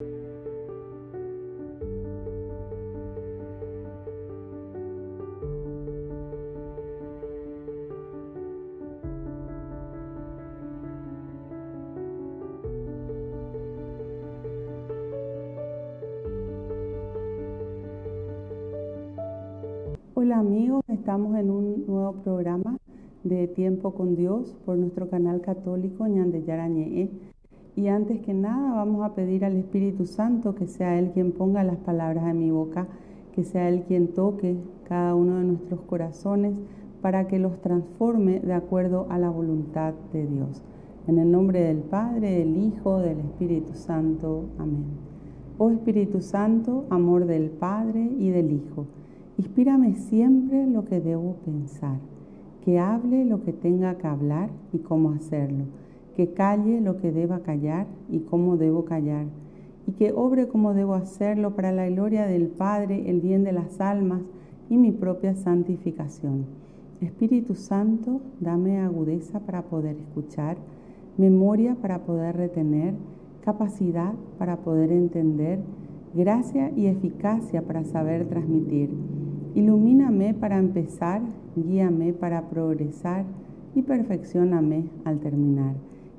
Hola amigos, estamos en un nuevo programa de Tiempo con Dios por nuestro canal católico Ñande Yarañe. Y antes que nada vamos a pedir al Espíritu Santo que sea Él quien ponga las palabras en mi boca, que sea Él quien toque cada uno de nuestros corazones para que los transforme de acuerdo a la voluntad de Dios. En el nombre del Padre, del Hijo, del Espíritu Santo. Amén. Oh Espíritu Santo, amor del Padre y del Hijo, inspírame siempre lo que debo pensar, que hable lo que tenga que hablar y cómo hacerlo, que calle lo que deba callar y cómo debo callar, y que obre como debo hacerlo para la gloria del Padre, el bien de las almas y mi propia santificación. Espíritu Santo, dame agudeza para poder escuchar, memoria para poder retener, capacidad para poder entender, gracia y eficacia para saber transmitir. Ilumíname para empezar, guíame para progresar y perfeccióname al terminar.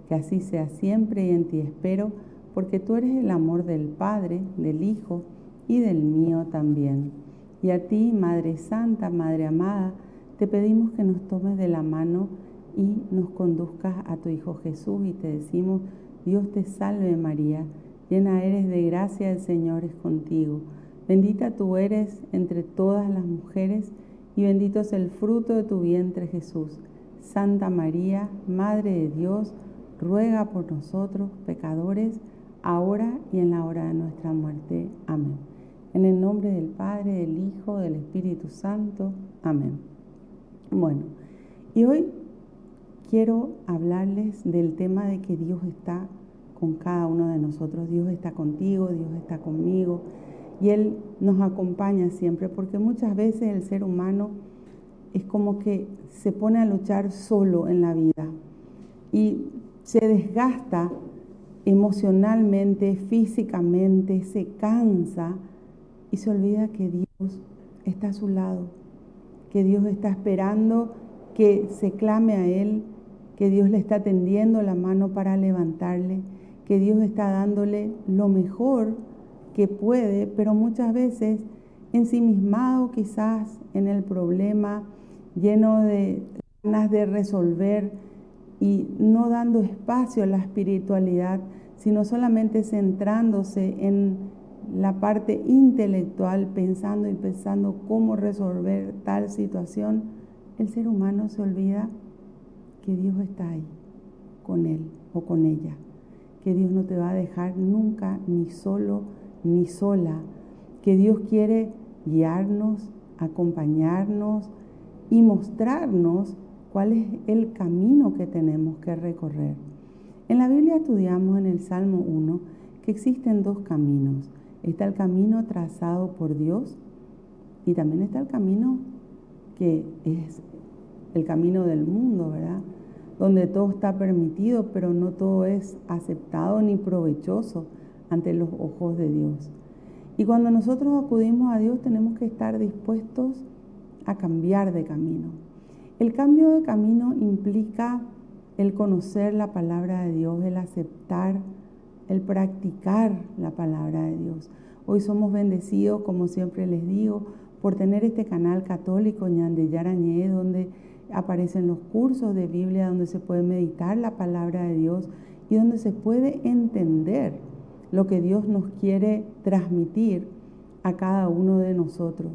Que así sea siempre y en ti espero, porque tú eres el amor del Padre, del Hijo y del mío también. Y a ti, Madre Santa, Madre amada, te pedimos que nos tomes de la mano y nos conduzcas a tu Hijo Jesús y te decimos: Dios te salve María, llena eres de gracia, el Señor es contigo. Bendita tú eres entre todas las mujeres y bendito es el fruto de tu vientre Jesús. Santa María, Madre de Dios, ruega por nosotros pecadores, ahora y en la hora de nuestra muerte. Amén. En el nombre del Padre, del Hijo, del Espíritu Santo. Amén. Bueno, y hoy quiero hablarles del tema de que Dios está con cada uno de nosotros. Dios está contigo, Dios está conmigo. Y Él nos acompaña siempre, porque muchas veces el ser humano es como que se pone a luchar solo en la vida y se desgasta emocionalmente, físicamente, se cansa y se olvida que Dios está a su lado, que Dios está esperando que se clame a Él, que Dios le está tendiendo la mano para levantarle, que Dios está dándole lo mejor que puede, pero muchas veces ensimismado quizás en el problema, lleno de ganas de resolver y no dando espacio a la espiritualidad, sino solamente centrándose en la parte intelectual, pensando y pensando cómo resolver tal situación, el ser humano se olvida que Dios está ahí con él o con ella, que Dios no te va a dejar nunca ni solo ni sola, que Dios quiere guiarnos, acompañarnos y mostrarnos cuál es el camino que tenemos que recorrer. En la Biblia estudiamos en el Salmo 1 que existen dos caminos. Está el camino trazado por Dios y también está el camino que es el camino del mundo, ¿verdad? Donde todo está permitido, pero no todo es aceptado ni provechoso ante los ojos de Dios. Y cuando nosotros acudimos a Dios tenemos que estar dispuestos a cambiar de camino. El cambio de camino implica el conocer la palabra de Dios, el aceptar, el practicar la palabra de Dios. Hoy somos bendecidos, como siempre les digo, por tener este canal católico Ñande Yarañe, donde aparecen los cursos de Biblia, donde se puede meditar la palabra de Dios y donde se puede entender lo que Dios nos quiere transmitir a cada uno de nosotros.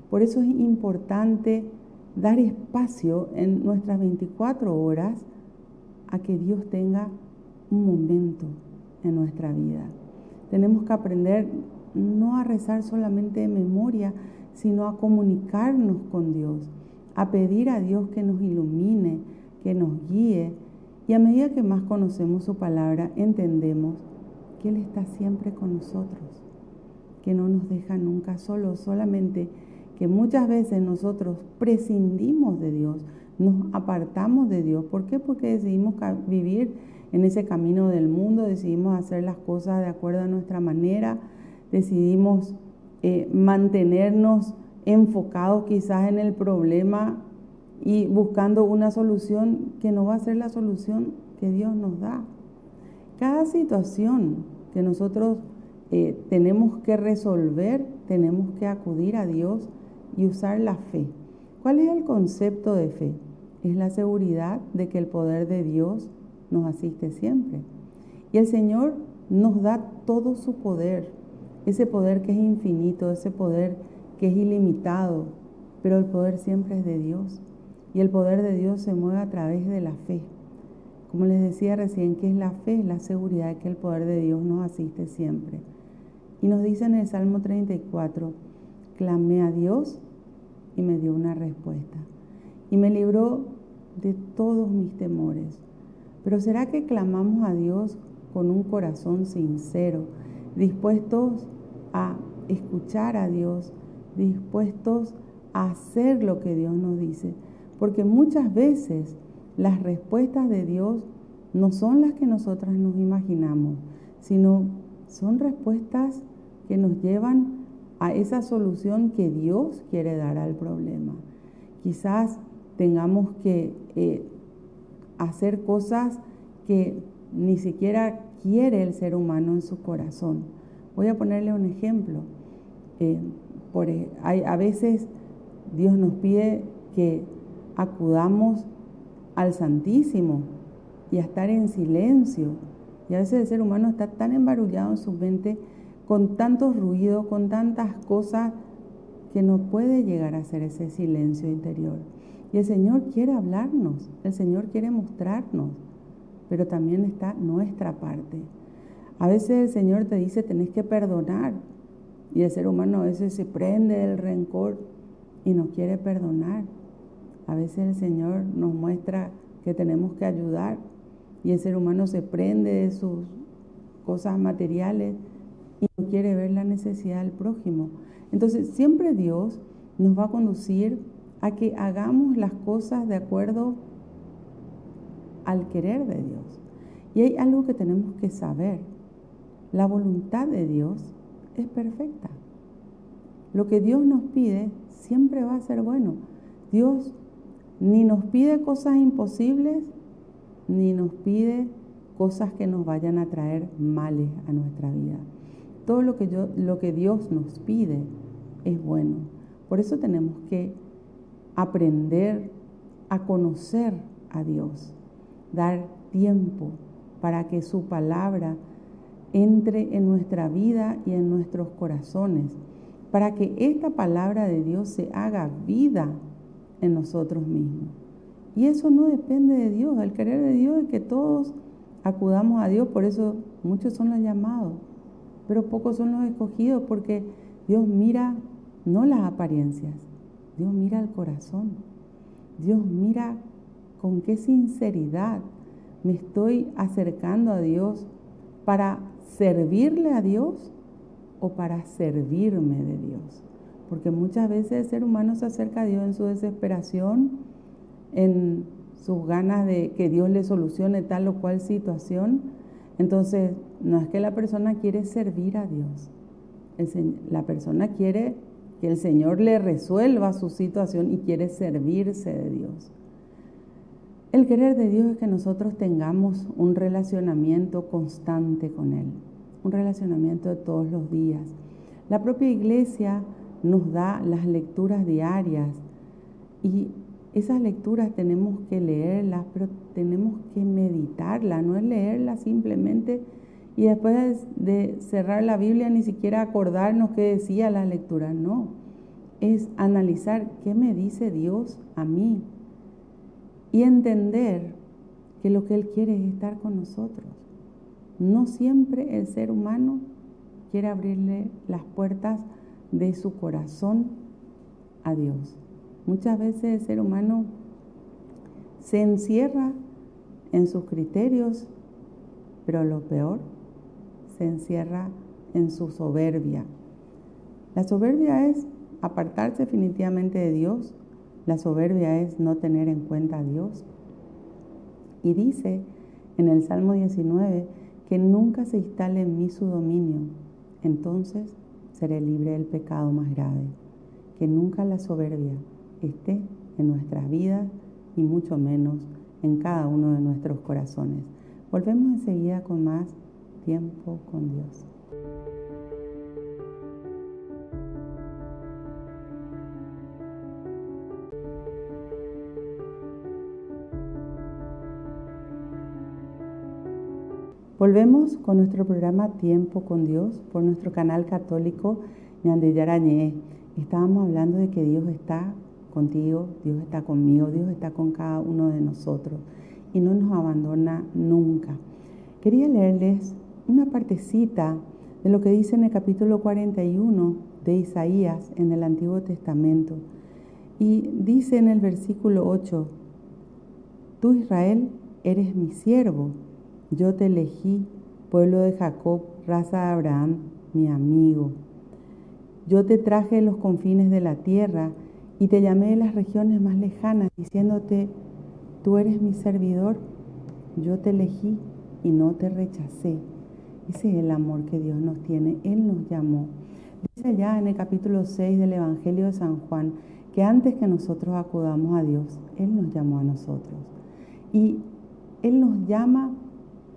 Por eso es importante dar espacio en nuestras 24 horas a que Dios tenga un momento en nuestra vida. Tenemos que aprender no a rezar solamente de memoria, sino a comunicarnos con Dios, a pedir a Dios que nos ilumine, que nos guíe. Y a medida que más conocemos su palabra, entendemos que Él está siempre con nosotros, que no nos deja nunca solos, solamente que muchas veces nosotros prescindimos de Dios, nos apartamos de Dios. ¿Por qué? Porque decidimos vivir en ese camino del mundo, decidimos hacer las cosas de acuerdo a nuestra manera, decidimos mantenernos enfocados quizás en el problema y buscando una solución que no va a ser la solución que Dios nos da. Cada situación que nosotros tenemos que resolver, tenemos que acudir a Dios y usar la fe. ¿Cuál es el concepto de fe? Es la seguridad de que el poder de Dios nos asiste siempre. Y el Señor nos da todo su poder, ese poder que es infinito, ese poder que es ilimitado, pero el poder siempre es de Dios. Y el poder de Dios se mueve a través de la fe. Como les decía recién, ¿qué es la fe? La seguridad de que el poder de Dios nos asiste siempre. Y nos dice en el Salmo 34, clamé a Dios y me dio una respuesta. Y me libró de todos mis temores. Pero ¿será que clamamos a Dios con un corazón sincero, dispuestos a escuchar a Dios, dispuestos a hacer lo que Dios nos dice? Porque muchas veces las respuestas de Dios no son las que nosotras nos imaginamos, sino son respuestas que nos llevan a esa solución que Dios quiere dar al problema. Quizás tengamos que hacer cosas que ni siquiera quiere el ser humano en su corazón. Voy a ponerle un ejemplo. A veces Dios nos pide que acudamos al Santísimo y a estar en silencio. Y a veces el ser humano está tan embarullado en su mente, con tantos ruidos, con tantas cosas, que no puede llegar a hacer ese silencio interior. Y el Señor quiere hablarnos, el Señor quiere mostrarnos, pero también está nuestra parte. A veces el Señor te dice, tenés que perdonar, y el ser humano a veces se prende del rencor y no quiere perdonar. A veces el Señor nos muestra que tenemos que ayudar, y el ser humano se prende de sus cosas materiales y no quiere ver la necesidad del prójimo. Entonces siempre Dios nos va a conducir a que hagamos las cosas de acuerdo al querer de Dios. Y hay algo que tenemos que saber: la voluntad de Dios es perfecta. Lo que Dios nos pide siempre va a ser bueno. Dios ni nos pide cosas imposibles, ni nos pide cosas que nos vayan a traer males a nuestra vida. Todo lo que Dios nos pide es bueno. Por eso tenemos que aprender a conocer a Dios, dar tiempo para que su palabra entre en nuestra vida y en nuestros corazones, para que esta palabra de Dios se haga vida en nosotros mismos. Y eso no depende de Dios. El querer de Dios es que todos acudamos a Dios. Por eso muchos son los llamados, pero pocos son los escogidos, porque Dios mira no las apariencias, Dios mira el corazón. Dios mira con qué sinceridad me estoy acercando a Dios, para servirle a Dios o para servirme de Dios. Porque muchas veces el ser humano se acerca a Dios en su desesperación, en sus ganas de que Dios le solucione tal o cual situación. Entonces, no es que la persona quiere servir a Dios. La persona quiere que el Señor le resuelva su situación y quiere servirse de Dios. El querer de Dios es que nosotros tengamos un relacionamiento constante con Él, un relacionamiento de todos los días. La propia iglesia nos da las lecturas diarias, y esas lecturas tenemos que leerlas, pero tenemos que meditarlas. No es leerlas simplemente y después de cerrar la Biblia ni siquiera acordarnos qué decía la lectura. No, es analizar qué me dice Dios a mí y entender que lo que Él quiere es estar con nosotros. No siempre el ser humano quiere abrirle las puertas de su corazón a Dios. Muchas veces el ser humano se encierra en sus criterios, pero lo peor, se encierra en su soberbia. La soberbia es apartarse definitivamente de Dios. La soberbia es no tener en cuenta a Dios. Y dice en el Salmo 19, que nunca se instale en mí su dominio. Entonces seré libre del pecado más grave. Que nunca la soberbia esté en nuestras vidas y mucho menos en cada uno de nuestros corazones. Volvemos enseguida con más tiempo con Dios. Volvemos con nuestro programa Tiempo con Dios por nuestro canal católico Ñande Yarañé. Estábamos hablando de que Dios está contigo, Dios está conmigo, Dios está con cada uno de nosotros y no nos abandona nunca. Quería leerles una partecita de lo que dice en el capítulo 41 de Isaías en el Antiguo Testamento. Y dice en el versículo 8, tú Israel eres mi siervo, yo te elegí, pueblo de Jacob, raza de Abraham, mi amigo. Yo te traje de los confines de la tierra y te llamé de las regiones más lejanas, diciéndote, tú eres mi servidor, yo te elegí y no te rechacé. Ese es el amor que Dios nos tiene, Él nos llamó. Dice ya en el capítulo 6 del Evangelio de San Juan, que antes que nosotros acudamos a Dios, Él nos llamó a nosotros. Y Él nos llama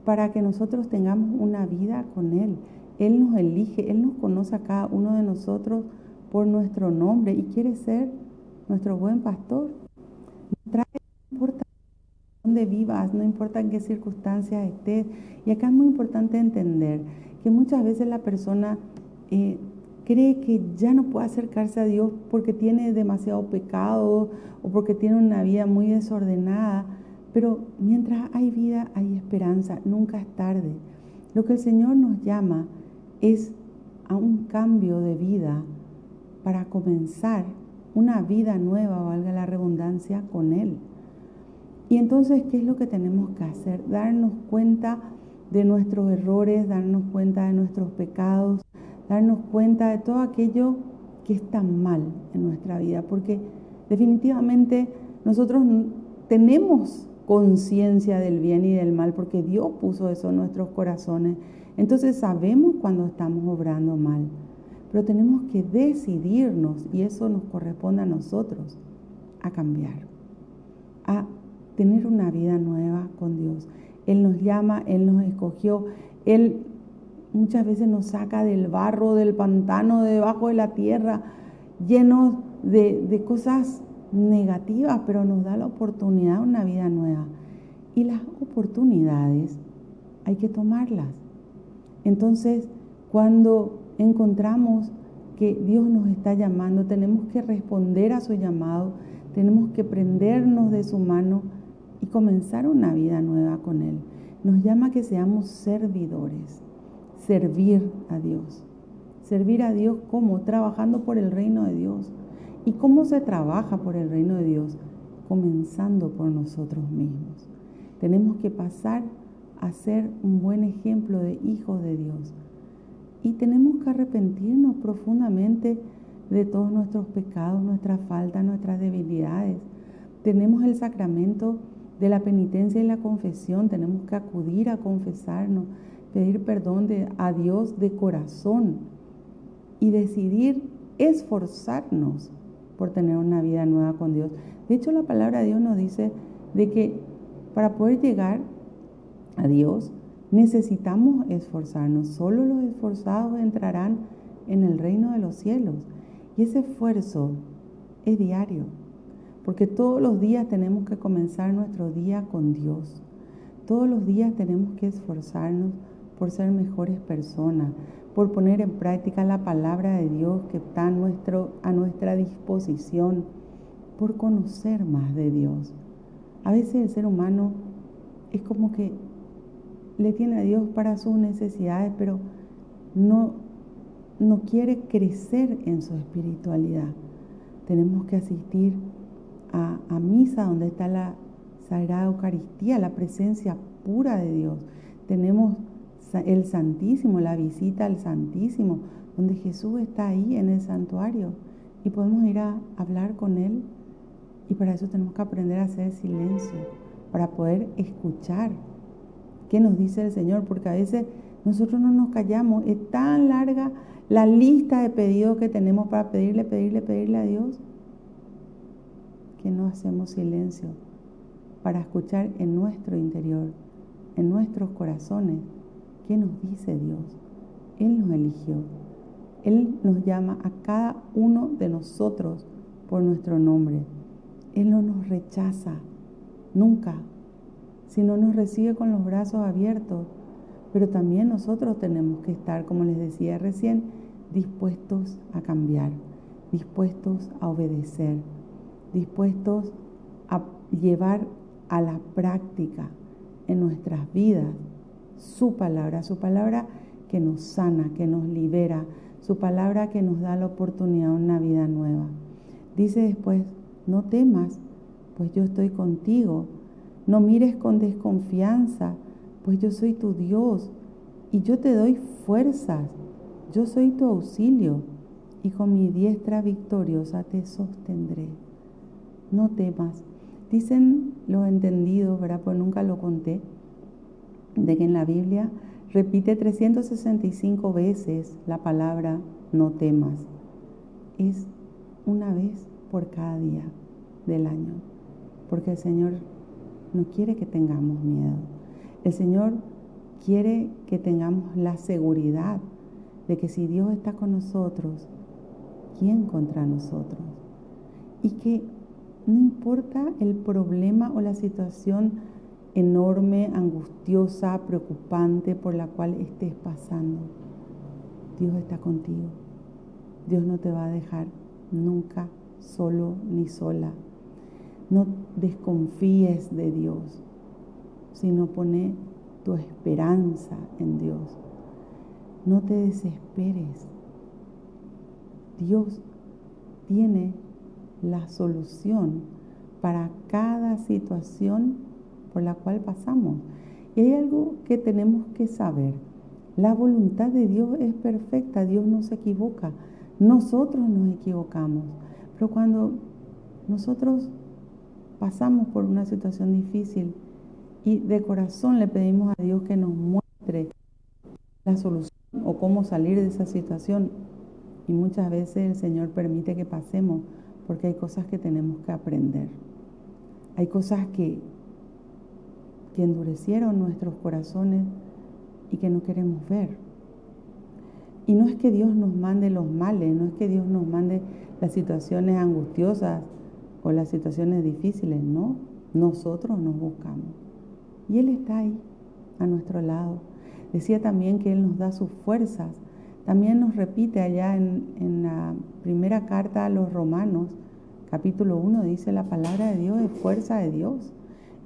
para que nosotros tengamos una vida con Él. Él nos elige, Él nos conoce a cada uno de nosotros por nuestro nombre y quiere ser nuestro buen pastor. No importa dónde vivas, no importa en qué circunstancias estés. Y acá es muy importante entender que muchas veces la persona cree que ya no puede acercarse a Dios porque tiene demasiado pecado o porque tiene una vida muy desordenada. Pero mientras hay vida, hay esperanza, nunca es tarde. Lo que el Señor nos llama es a un cambio de vida para comenzar una vida nueva, valga la redundancia, con Él. Y entonces, ¿qué es lo que tenemos que hacer? Darnos cuenta de nuestros errores, darnos cuenta de nuestros pecados, darnos cuenta de todo aquello que está mal en nuestra vida, porque definitivamente nosotros tenemos conciencia del bien y del mal, porque Dios puso eso en nuestros corazones. Entonces sabemos cuando estamos obrando mal, pero tenemos que decidirnos, y eso nos corresponde a nosotros, a cambiar, a tener una vida nueva con Dios. Él nos llama, Él nos escogió, Él muchas veces nos saca del barro, del pantano, de debajo de la tierra, llenos de cosas negativas, pero nos da la oportunidad de una vida nueva. Y las oportunidades hay que tomarlas. Entonces, cuando encontramos que Dios nos está llamando, tenemos que responder a su llamado, tenemos que prendernos de su mano y comenzar una vida nueva con Él. Nos llama a que seamos servidores, servir a Dios. Servir a Dios, ¿cómo? Trabajando por el reino de Dios. ¿Y cómo se trabaja por el reino de Dios? Comenzando por nosotros mismos. Tenemos que pasar a ser un buen ejemplo de hijos de Dios. Y tenemos que arrepentirnos profundamente de todos nuestros pecados, nuestras faltas, nuestras debilidades. Tenemos el sacramento de la penitencia y la confesión. Tenemos que acudir a confesarnos, pedir perdón a Dios de corazón y decidir esforzarnos por tener una vida nueva con Dios. De hecho, la palabra de Dios nos dice de que para poder llegar a Dios necesitamos esforzarnos. Solo los esforzados entrarán en el reino de los cielos. Y ese esfuerzo es diario, porque todos los días tenemos que comenzar nuestro día con Dios. Todos los días tenemos que esforzarnos por ser mejores personas, por poner en práctica la palabra de Dios que está a nuestra disposición, por conocer más de Dios. A veces el ser humano es como que le tiene a Dios para sus necesidades, pero no quiere crecer en su espiritualidad. Tenemos que asistir a misa donde está la Sagrada Eucaristía, la presencia pura de Dios. Tenemos el Santísimo, la visita al Santísimo, donde Jesús está ahí en el santuario y podemos ir a hablar con Él. Y para eso tenemos que aprender a hacer silencio, para poder escuchar qué nos dice el Señor, porque a veces nosotros no nos callamos. Es tan larga la lista de pedidos que tenemos para pedirle a Dios, que no hacemos silencio para escuchar en nuestro interior, en nuestros corazones, qué nos dice Dios. Él nos eligió. Él nos llama a cada uno de nosotros por nuestro nombre. Él no nos rechaza, nunca, sino nos recibe con los brazos abiertos. Pero también nosotros tenemos que estar, como les decía recién, dispuestos a cambiar, dispuestos a obedecer, dispuestos a llevar a la práctica en nuestras vidas su palabra que nos sana, que nos libera, su palabra que nos da la oportunidad de una vida nueva. Dice después, no temas, pues yo estoy contigo. No mires con desconfianza, pues yo soy tu Dios y yo te doy fuerzas. Yo soy tu auxilio y con mi diestra victoriosa te sostendré. No temas. Dicen los entendidos, ¿verdad? Pues nunca lo conté, de que en la Biblia repite 365 veces la palabra no temas. Es una vez por cada día del año, porque el Señor no quiere que tengamos miedo. El Señor quiere que tengamos la seguridad de que si Dios está con nosotros, ¿quién contra nosotros? Y que no importa el problema o la situación enorme, angustiosa, preocupante por la cual estés pasando, Dios está contigo. Dios no te va a dejar nunca solo ni sola. No desconfíes de Dios, sino pone tu esperanza en Dios. No te desesperes. Dios tiene la solución para cada situación por la cual pasamos. Y hay algo que tenemos que saber. La voluntad de Dios es perfecta. Dios no se equivoca. Nosotros nos equivocamos. Pero cuando nosotros pasamos por una situación difícil y de corazón le pedimos a Dios que nos muestre la solución o cómo salir de esa situación, y muchas veces el Señor permite que pasemos porque hay cosas que tenemos que aprender. Hay cosas que endurecieron nuestros corazones y que no queremos ver. Y no es que Dios nos mande los males, no es que Dios nos mande las situaciones angustiosas o las situaciones difíciles, no. Nosotros nos buscamos. Y Él está ahí, a nuestro lado. Decía también que Él nos da sus fuerzas. También nos repite allá en la primera carta a los Romanos, capítulo 1, dice la palabra de Dios es fuerza de Dios.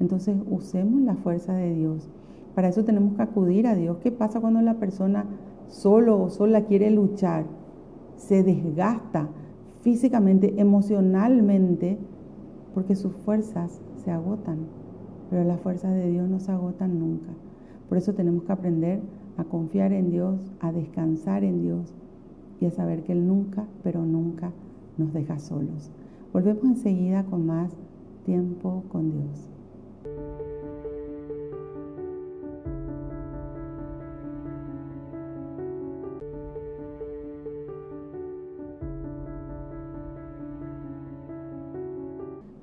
Entonces usemos la fuerza de Dios. Para eso tenemos que acudir a Dios. ¿Qué pasa cuando la persona solo o sola quiere luchar? Se desgasta físicamente, emocionalmente, porque sus fuerzas se agotan. Pero las fuerzas de Dios no se agotan nunca. Por eso tenemos que aprender a confiar en Dios, a descansar en Dios y a saber que Él nunca, pero nunca nos deja solos. Volvemos enseguida con más tiempo con Dios.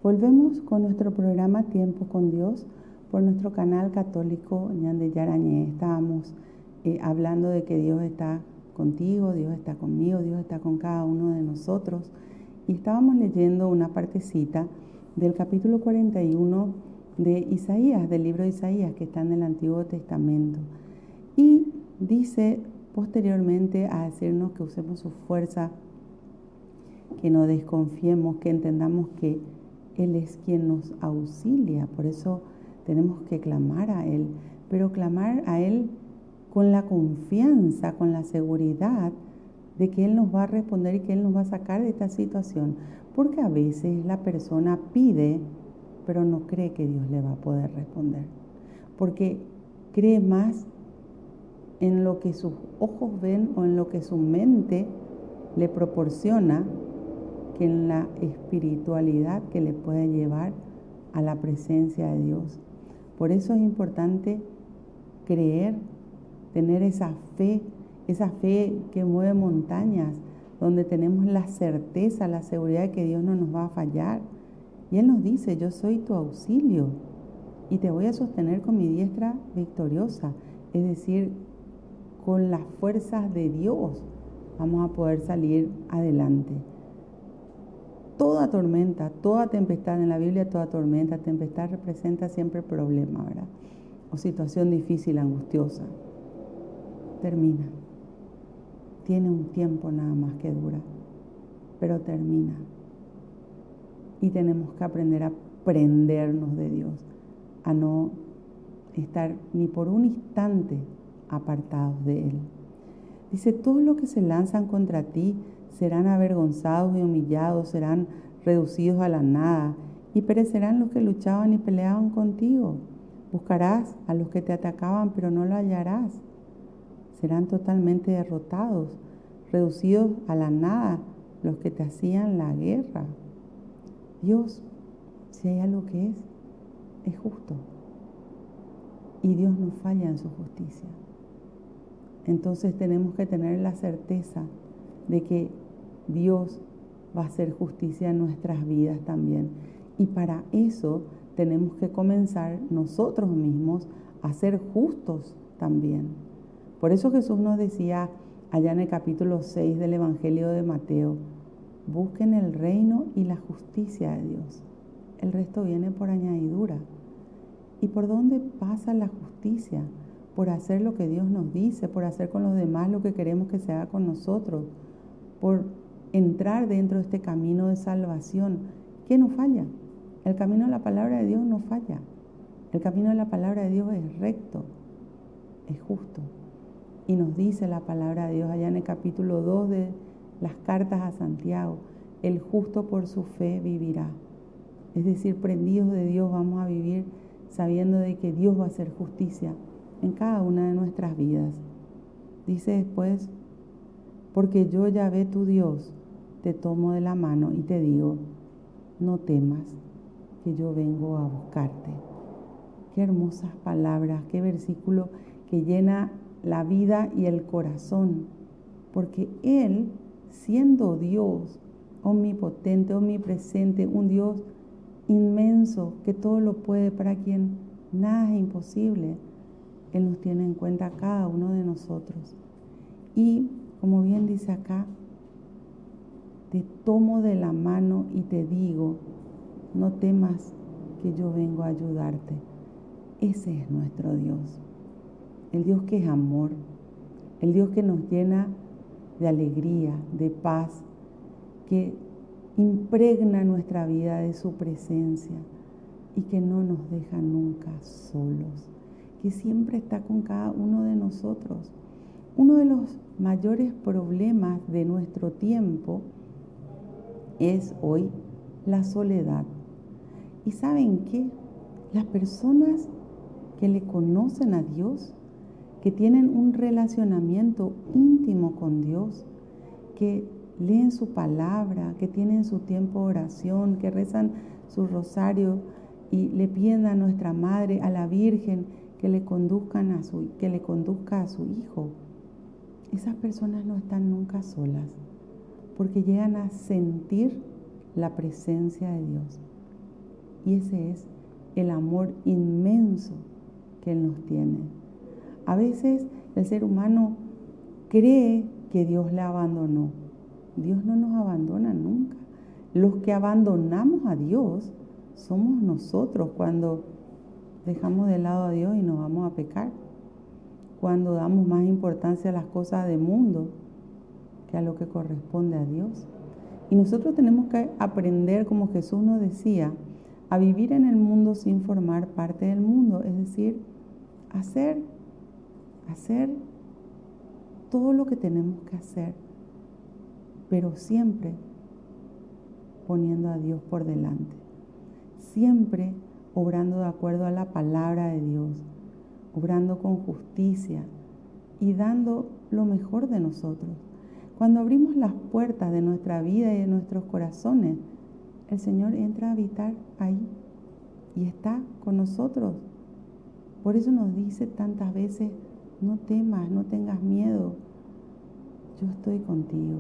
Volvemos con nuestro programa Tiempo con Dios por nuestro canal católico Ñande Yarañé. Estábamos hablando de que Dios está contigo, Dios está conmigo, Dios está con cada uno de nosotros. Y estábamos leyendo una partecita del capítulo 41 de Isaías, del libro de Isaías, que está en el Antiguo Testamento. Y dice posteriormente a decirnos que usemos su fuerza, que no desconfiemos, que entendamos que Él es quien nos auxilia. Por eso tenemos que clamar a Él, pero clamar a Él con la confianza, con la seguridad de que Él nos va a responder y que Él nos va a sacar de esta situación. Porque a veces la persona pide, pero no cree que Dios le va a poder responder. Porque cree más en lo que sus ojos ven o en lo que su mente le proporciona que en la espiritualidad que le puede llevar a la presencia de Dios. Por eso es importante creer, tener esa fe que mueve montañas, donde tenemos la certeza, la seguridad de que Dios no nos va a fallar. Y Él nos dice, yo soy tu auxilio y te voy a sostener con mi diestra victoriosa. Es decir, con las fuerzas de Dios vamos a poder salir adelante. Toda tormenta, toda tempestad, en la Biblia toda tormenta, tempestad representa siempre problema, ¿verdad? O situación difícil, angustiosa. Termina. Tiene un tiempo nada más que dura, pero termina. Y tenemos que aprender a prendernos de Dios, a no estar ni por un instante apartados de Él. Dice, todos los que se lanzan contra ti serán avergonzados y humillados, serán reducidos a la nada, y perecerán los que luchaban y peleaban contigo. Buscarás a los que te atacaban, pero no lo hallarás. Serán totalmente derrotados, reducidos a la nada los que te hacían la guerra. Dios, si hay algo que es justo. Y Dios no falla en su justicia. Entonces tenemos que tener la certeza de que Dios va a hacer justicia en nuestras vidas también. Y para eso tenemos que comenzar nosotros mismos a ser justos también. Por eso Jesús nos decía allá en el capítulo 6 del Evangelio de Mateo, busquen el reino y la justicia de Dios. El resto viene por añadidura. ¿Y por dónde pasa la justicia? Por hacer lo que Dios nos dice, por hacer con los demás lo que queremos que se haga con nosotros, por entrar dentro de este camino de salvación. ¿Qué nos falla? El camino de la palabra de Dios no falla. El camino de la palabra de Dios es recto, es justo. Y nos dice la palabra de Dios allá en el capítulo 2 de las cartas a Santiago, el justo por su fe vivirá. Es decir, prendidos de Dios vamos a vivir sabiendo de que Dios va a hacer justicia en cada una de nuestras vidas. Dice después, porque yo, Yahvé tu Dios, te tomo de la mano y te digo, no temas, que yo vengo a buscarte. Qué hermosas palabras, qué versículo que llena la vida y el corazón, porque Él, siendo Dios, omnipotente, omnipresente, un Dios inmenso, que todo lo puede, para quien nada es imposible, Él nos tiene en cuenta a cada uno de nosotros. Y, como bien dice acá, te tomo de la mano y te digo, no temas, que yo vengo a ayudarte. Ese es nuestro Dios. El Dios que es amor, el Dios que nos llena de alegría, de paz, que impregna nuestra vida de su presencia y que no nos deja nunca solos, que siempre está con cada uno de nosotros. Uno de los mayores problemas de nuestro tiempo es hoy la soledad. ¿Y saben qué? Las personas que le conocen a Dios, que tienen un relacionamiento íntimo con Dios, que leen su palabra, que tienen su tiempo de oración, que rezan su rosario y le piden a nuestra Madre, a la Virgen, que le conduzca a su hijo. Esas personas no están nunca solas, porque llegan a sentir la presencia de Dios. Y ese es el amor inmenso que Él nos tiene. A veces el ser humano cree que Dios le abandonó. Dios no nos abandona nunca. Los que abandonamos a Dios somos nosotros cuando dejamos de lado a Dios y nos vamos a pecar. Cuando damos más importancia a las cosas del mundo que a lo que corresponde a Dios. Y nosotros tenemos que aprender, como Jesús nos decía, a vivir en el mundo sin formar parte del mundo. Es decir, hacer todo lo que tenemos que hacer, pero siempre poniendo a Dios por delante. Siempre obrando de acuerdo a la palabra de Dios, obrando con justicia y dando lo mejor de nosotros. Cuando abrimos las puertas de nuestra vida y de nuestros corazones, el Señor entra a habitar ahí y está con nosotros. Por eso nos dice tantas veces, no temas, no tengas miedo, yo estoy contigo,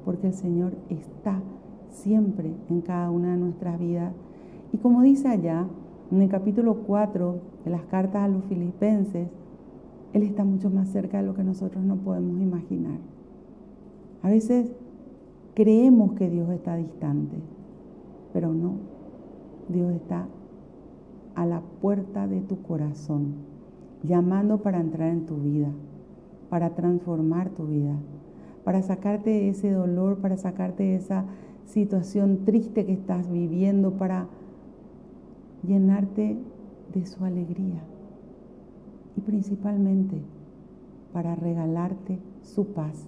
porque el Señor está siempre en cada una de nuestras vidas. Y como dice allá, en el capítulo 4 de las cartas a los Filipenses, Él está mucho más cerca de lo que nosotros no podemos imaginar. A veces creemos que Dios está distante, pero no. Dios está a la puerta de tu corazón, llamando para entrar en tu vida, para transformar tu vida, para sacarte de ese dolor, para sacarte de esa situación triste que estás viviendo, para llenarte de su alegría y principalmente para regalarte su paz.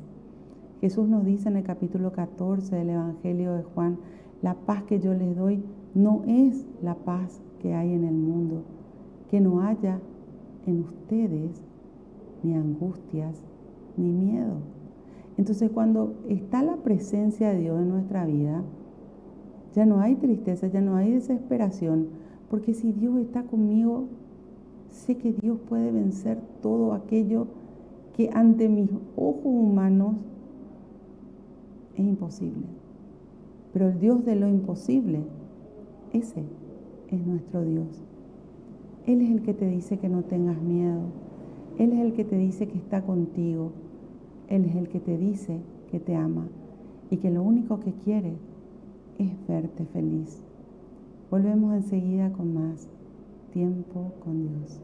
Jesús nos dice en el capítulo 14 del Evangelio de Juan, la paz que yo les doy no es la paz que hay en el mundo, que no haya en ustedes ni angustias ni miedo. Entonces, cuando está la presencia de Dios en nuestra vida, ya no hay tristeza, ya no hay desesperación, porque si Dios está conmigo, sé que Dios puede vencer todo aquello que ante mis ojos humanos es imposible. Pero el Dios de lo imposible, ese es nuestro Dios. Él es el que te dice que no tengas miedo. Él es el que te dice que está contigo. Él es el que te dice que te ama y que lo único que quiere es verte feliz. Volvemos enseguida con más tiempo con Dios.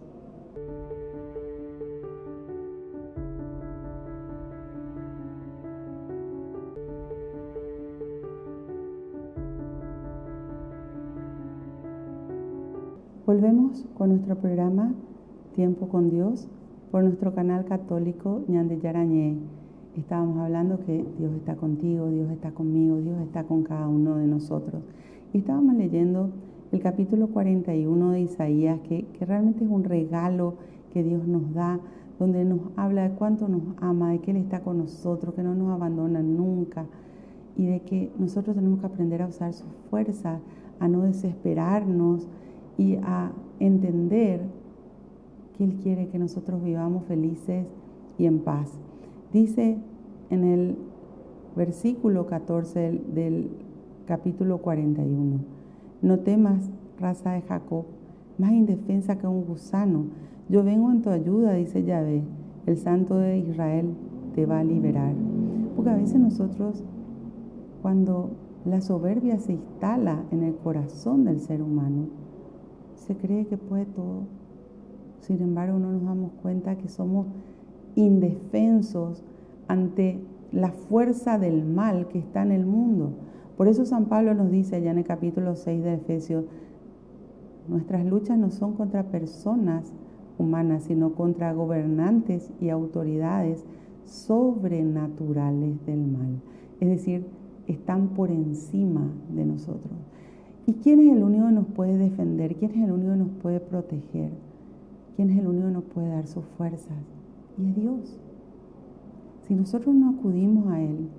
Volvemos con nuestro programa Tiempo con Dios por nuestro canal católico Ñande Yarañé. Estábamos hablando que Dios está contigo, Dios está conmigo, Dios está con cada uno de nosotros. Y estábamos leyendo el capítulo 41 de Isaías, que realmente es un regalo que Dios nos da, donde nos habla de cuánto nos ama, de que Él está con nosotros, que no nos abandona nunca, y de que nosotros tenemos que aprender a usar su fuerza, a no desesperarnos y a entender que Él quiere que nosotros vivamos felices y en paz. Dice en el versículo 14 del capítulo 41, no temas, raza de Jacob, más indefensa que un gusano. Yo vengo en tu ayuda, dice Yahvé, el Santo de Israel te va a liberar. Porque a veces nosotros, cuando la soberbia se instala en el corazón del ser humano, se cree que puede todo. Sin embargo, no nos damos cuenta que somos indefensos ante la fuerza del mal que está en el mundo. Por eso San Pablo nos dice allá en el capítulo 6 de Efesios, nuestras luchas no son contra personas humanas, sino contra gobernantes y autoridades sobrenaturales del mal. Es decir, están por encima de nosotros. ¿Y quién es el único que nos puede defender? ¿Quién es el único que nos puede proteger? ¿Quién es el único que nos puede dar sus fuerzas? Y es Dios. Si nosotros no acudimos a Él,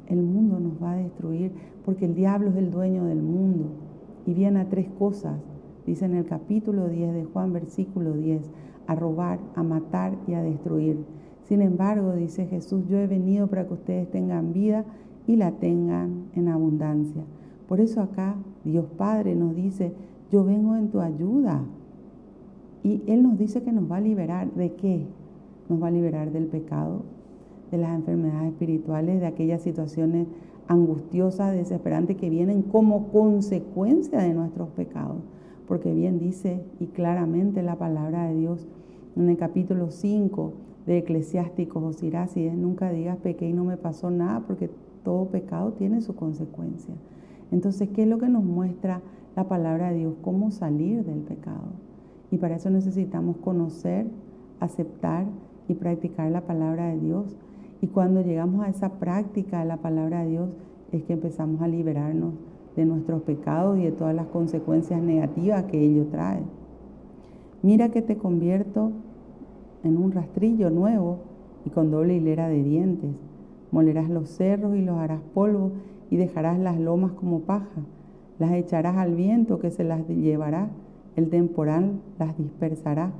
el mundo nos va a destruir, porque el diablo es el dueño del mundo y viene a tres cosas, dice en el capítulo 10 de Juan, versículo 10, a robar, a matar y a destruir. Sin embargo, dice Jesús, yo he venido para que ustedes tengan vida y la tengan en abundancia. Por eso acá Dios Padre nos dice, yo vengo en tu ayuda. Y Él nos dice que nos va a liberar. ¿De qué? Nos va a liberar del pecado, de las enfermedades espirituales, de aquellas situaciones angustiosas, desesperantes que vienen como consecuencia de nuestros pecados. Porque bien dice y claramente la palabra de Dios en el capítulo 5 de Eclesiásticos o Sirácides, nunca digas pequé y no me pasó nada, porque todo pecado tiene su consecuencia. Entonces, ¿qué es lo que nos muestra la palabra de Dios? ¿Cómo salir del pecado? Y para eso necesitamos conocer, aceptar y practicar la palabra de Dios. Y cuando llegamos a esa práctica de la palabra de Dios, es que empezamos a liberarnos de nuestros pecados y de todas las consecuencias negativas que ello trae. Mira que te convierto en un rastrillo nuevo y con doble hilera de dientes. Molerás los cerros y los harás polvo y dejarás las lomas como paja. Las echarás al viento que se las llevará El temporal las dispersará,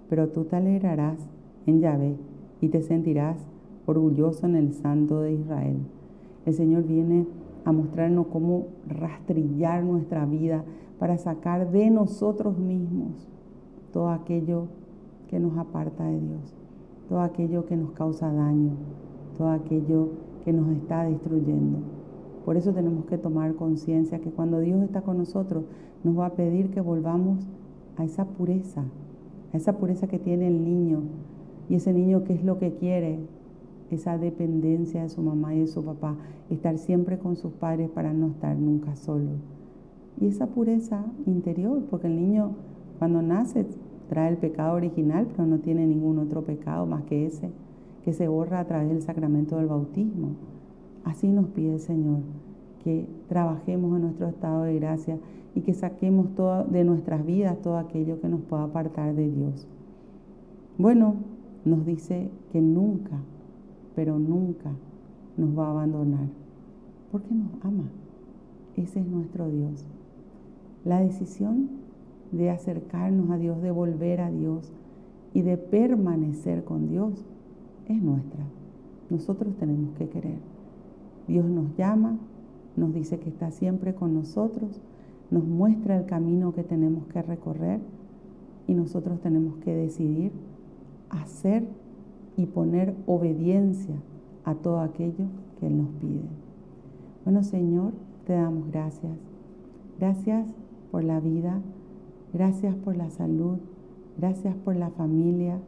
pero tú te alegrarás en Yahvé y te sentirás orgulloso en el Santo de Israel. El Señor viene a mostrarnos cómo rastrillar nuestra vida para sacar de nosotros mismos todo aquello que nos aparta de Dios, todo aquello que nos causa daño, todo aquello que nos está destruyendo. Por eso tenemos que tomar conciencia que cuando Dios está con nosotros, nos va a pedir que volvamos a esa pureza que tiene el niño. Y ese niño, ¿qué es lo que quiere? Esa dependencia de su mamá y de su papá, estar siempre con sus padres para no estar nunca solo. Y esa pureza interior, porque el niño cuando nace trae el pecado original, pero no tiene ningún otro pecado más que ese, que se borra a través del sacramento del bautismo. Así nos pide el Señor, que trabajemos en nuestro estado de gracia y que saquemos de nuestras vidas todo aquello que nos pueda apartar de Dios. Bueno, nos dice que nunca, pero nunca nos va a abandonar, porque nos ama. Ese es nuestro Dios. La decisión de acercarnos a Dios, de volver a Dios y de permanecer con Dios es nuestra. Nosotros tenemos que querer. Dios nos llama, nos dice que está siempre con nosotros, nos muestra el camino que tenemos que recorrer y nosotros tenemos que decidir hacer y poner obediencia a todo aquello que Él nos pide. Bueno, Señor, te damos gracias. Gracias por la vida, gracias por la salud, gracias por la familia,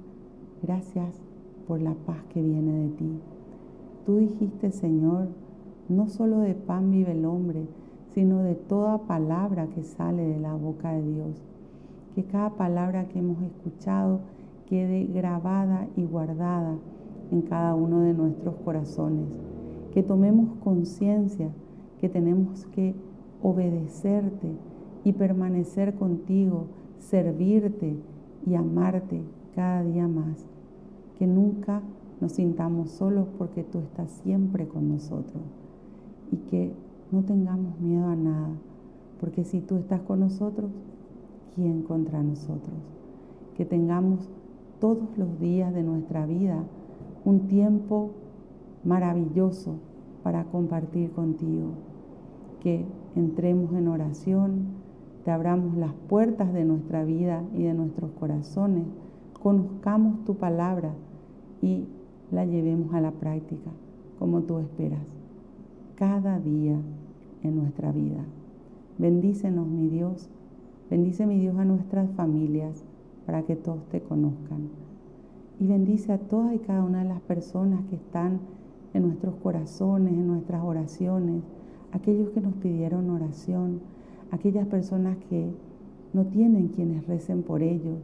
gracias por la paz que viene de ti. Tú dijiste, Señor, no solo de pan vive el hombre, sino de toda palabra que sale de la boca de Dios. Que cada palabra que hemos escuchado quede grabada y guardada en cada uno de nuestros corazones. Que tomemos conciencia que tenemos que obedecerte y permanecer contigo, servirte y amarte cada día más. Que nunca nos sintamos solos porque tú estás siempre con nosotros. Y que no tengamos miedo a nada, porque si tú estás con nosotros, ¿quién contra nosotros? Que tengamos todos los días de nuestra vida un tiempo maravilloso para compartir contigo. Que entremos en oración, te abramos las puertas de nuestra vida y de nuestros corazones, conozcamos tu palabra y la llevemos a la práctica como tú esperas, cada día en nuestra vida. Bendícenos, mi Dios. Bendice, mi Dios, a nuestras familias para que todos te conozcan. Y bendice a todas y cada una de las personas que están en nuestros corazones, en nuestras oraciones, aquellos que nos pidieron oración, aquellas personas que no tienen quienes recen por ellos,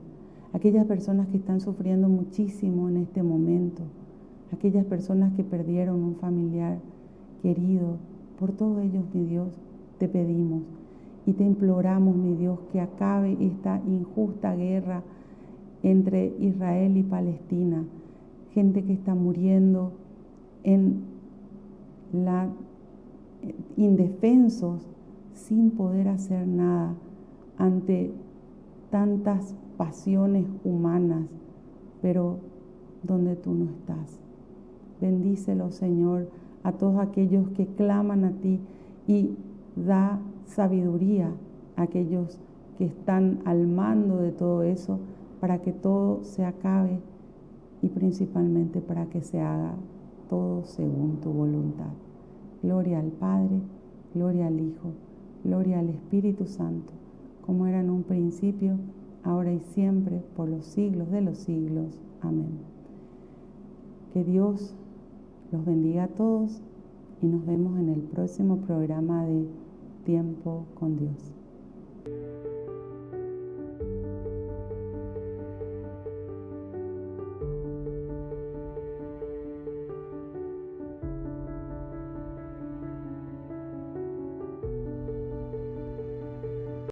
aquellas personas que están sufriendo muchísimo en este momento, aquellas personas que perdieron un familiar querido. Por todos ellos, mi Dios, te pedimos y te imploramos, mi Dios, que acabe esta injusta guerra entre Israel y Palestina. Gente que está muriendo indefensos, sin poder hacer nada ante tantas pasiones humanas, pero donde tú no estás. Bendícelo, Señor, a todos aquellos que claman a ti y da sabiduría a aquellos que están al mando de todo eso para que todo se acabe y principalmente para que se haga todo según tu voluntad. Gloria al Padre, gloria al Hijo, gloria al Espíritu Santo, como era en un principio, ahora y siempre, por los siglos de los siglos. Amén. Que Dios los bendiga a todos y nos vemos en el próximo programa de Tiempo con Dios.